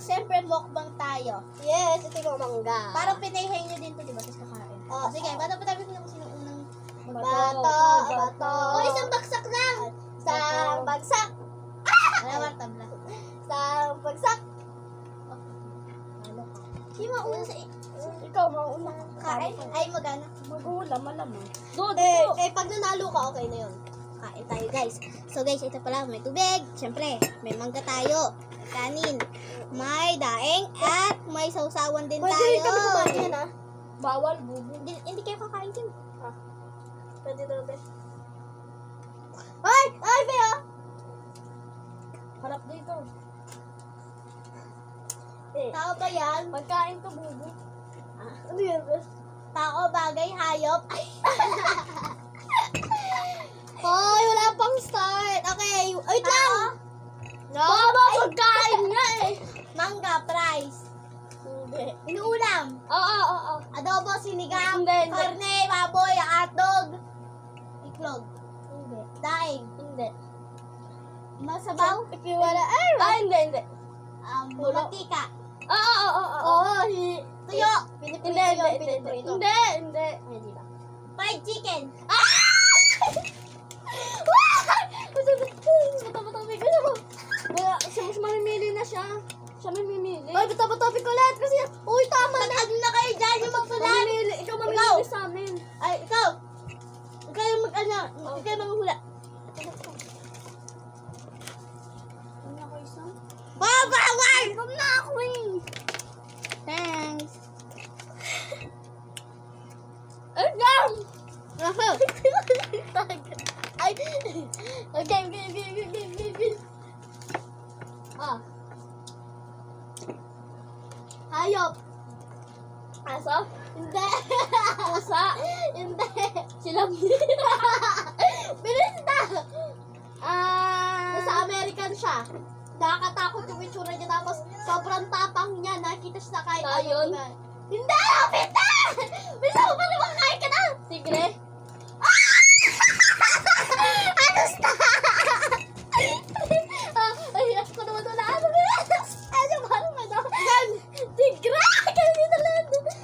siyempre mukbang tayo. Yes, ito yung mangga. Parang pinayhay nyo din to, di ba? Tapos kakain. Oo. Sige, patapatabi ko na kung sino unang Bato. Oh, isang baksak lang! Isang bagsak. Dalawang tabla. Isang bagsak. Ano ka? Sino mauna sa Ikaw, mauna. kain? Ay, magana. Mag-ulam, malamang. Pag nanalo ka, okay na yun. Kain tayo, guys. So, guys, ito pala, may tubig. Siyempre, may mangga tayo. Kanin. May daing at may sausawan din tayo. Pwede kami kumain yan, ah. Bawal, bubo. Hindi kayo kakain din. Pwede daw, be. Ay! Ay, Bea! Harap dito. Tao ba yan? Pagkain to, bubo. Ano yan, be? Tao, bagay, hayop. Hoy, wala pang start. Okay, wait lang. No? Baba, pagkain nga eh. Mangga, price. Hindi. Inuulam. Oo. Adobo, sinigang, Hindi. karne, baboy, hotdog. Iklog. Hindi. Daing. Hindi. Masabaw. Wala. Ay, hindi. Mantika. Oo. Tuyo. Hindi. Piniprito. Hindi. Fried chicken. Bato-batopic ko na mo. Wala, siya mamimili na siya. Siya mamimili. Ay, bato-topic ulit kasi, uy, tama na. Ano na kayo dyan yung magsulat? Mamimili. Ikaw mamimili sa amin. Ay, ikaw. Ikaw yung mag-ano. Ikaw yung manghula. Ano ako isang? Bawal! Ikaw na ako eh. Thanks. Ay, lang! Ay, okay. Ah, Hayop. aso? Hindi. Pusa? Hindi. Silang. Bilis na. Nasa Sa American siya. Nakakatakot yung itsura niya tapos sobrang tapang niya. Nakita siya sa kahit Lion? na. Hindi! Lapit na! Bisa mo pa rin makakain ka na! Tigre? Anos na! Ay, ako naman wala. Ano ba? Tigre! Kaya dito lang. Tigre!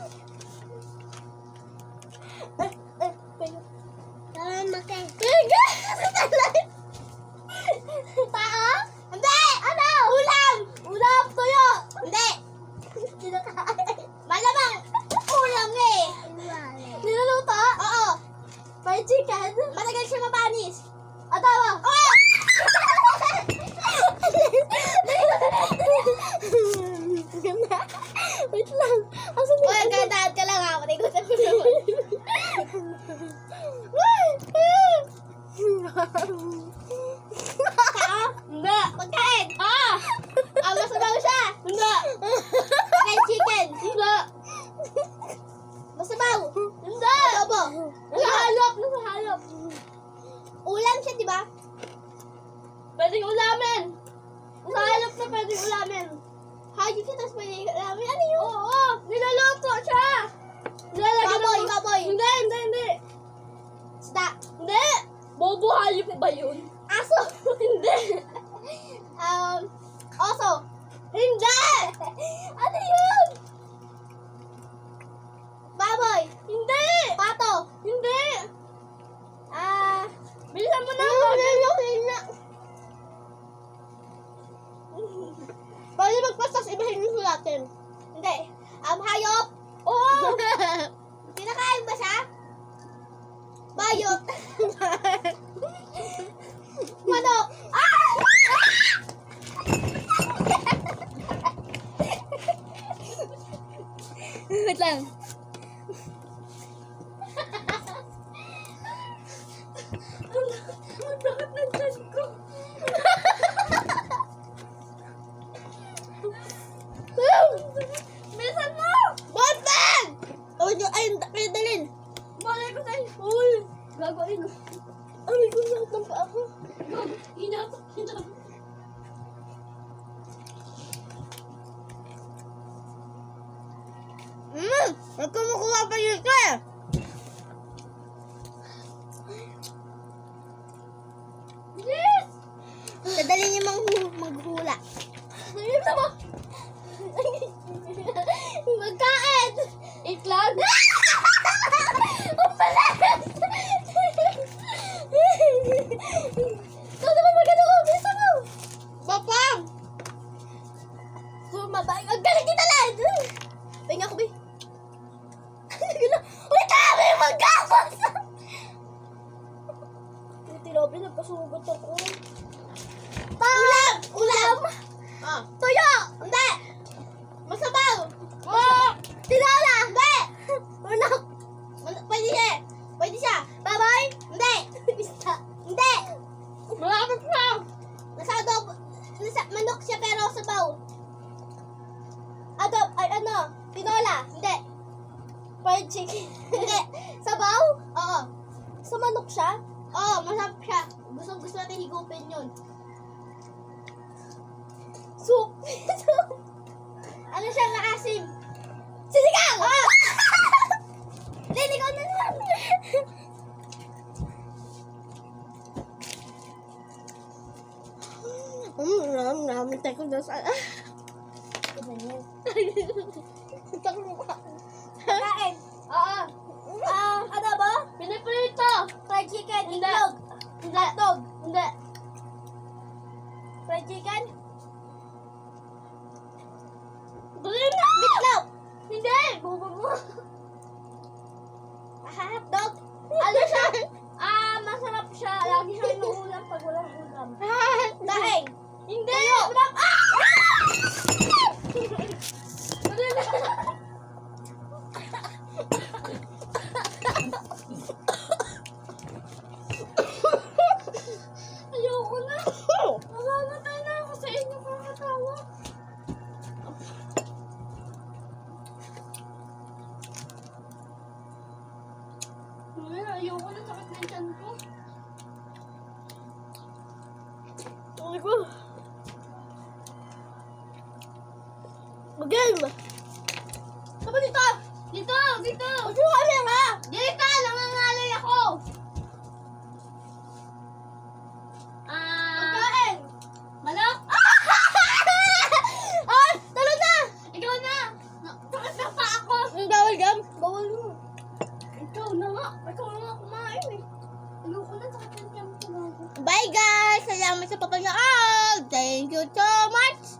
Tao? Hindi! Ano? Ulam! Ulam! Tuyo! Hindi! Malamang! Ulam eh! Niluluto? Oo! Fried chicken? Matagal siya mapanis. Atawa! Oh! Ganda. Wait lang. Asan na? Uy, gandaan ka lang ha. Matigutan ko naman. Tao? Hindi. Pagkain! Masabaw siya! Hindi. Fried chicken! Hindi. Masabaw! Hindi. Adobo! Nasa halop. Ulam siya, di ba? Pwedeng ulamin. Sa halop na pwedeng ulamin. Hayop siya, tapos may namin. Ano yun? Oo. Niluluto siya. Nilalagyan Baboy, ng- baboy. Hindi. Isda. Hindi. Bobo hayop ba yun? Aso. Hindi. Oso. Hindi. Ano yun? Baboy. Hindi. Pato. Hindi. Bilisan mo na. Pwede magpastas, ibahin mo natin. Hindi. Hayop. Oo. Kinakain ba siya? Bayot. Manok. Wait lang. Ang sakit ng tiyan ko. Bilisan mo. Botman! Ay, kaya dalin. Malay ko sa'yo. Uy. Gagawin. Ay, gusto ng paa ko. Hinap. Nagkumukuha pa yun ka eh. Yes. Sadali niyo maghula. Bilisan mo. Papang! Sumabay. Ang galing kita lang! Pahinga ko, be. Uy, kami magkapas! Tinabi, nagpasugot ako. Ulam! Ulam! Ah. Tuyo! Hindi! Masabaw! Tinola! Hindi! Unak! Pwede siya! Pwede siya! Baboy! Hindi! Bista! Hindi! Malapit na! Nasa adobo. Nasa manok siya pero sabaw. Ay ano? Tinola! Hindi. Fried chicken! Hindi. Sabaw? Oo. Sa manok siya? Oo, masarap siya. Gusto natin higupin yun. Soup! Ano siya maasim? Sinigang! Ah! Liligaw na naman! Namin ko na sa... Iba niya. Kain! Oo. Ano ba? Piniprito. Fried chicken, Hindi. itlog, Hindi. hotdog, Hindi. fried chicken, Dali na! Bitlop. hindi, bububu. Hotdog, Ano siya? masarap siya. Lagi siya inuulam pag walang ulam. Daing. Hindi! Tuyo. Dali na. Ayoko na. Namamatay na ako sa inyo kakatawa. Ayoko na, sakit na yung tiyan ko. Ayoko. Game! Saba dito! Dito! Dito! Huwag mo kami nga! Dito, nangangalay ako. Pagkain! Manok. Ay! Talo na! Ikaw na. Sakit na pa ako. Ang bawal gam? Bawal mo. Ikaw na nga kumain eh. Ayoko na, sakit yung tiyan ko. Bye guys! Salamat sa papanood! Thank you so much!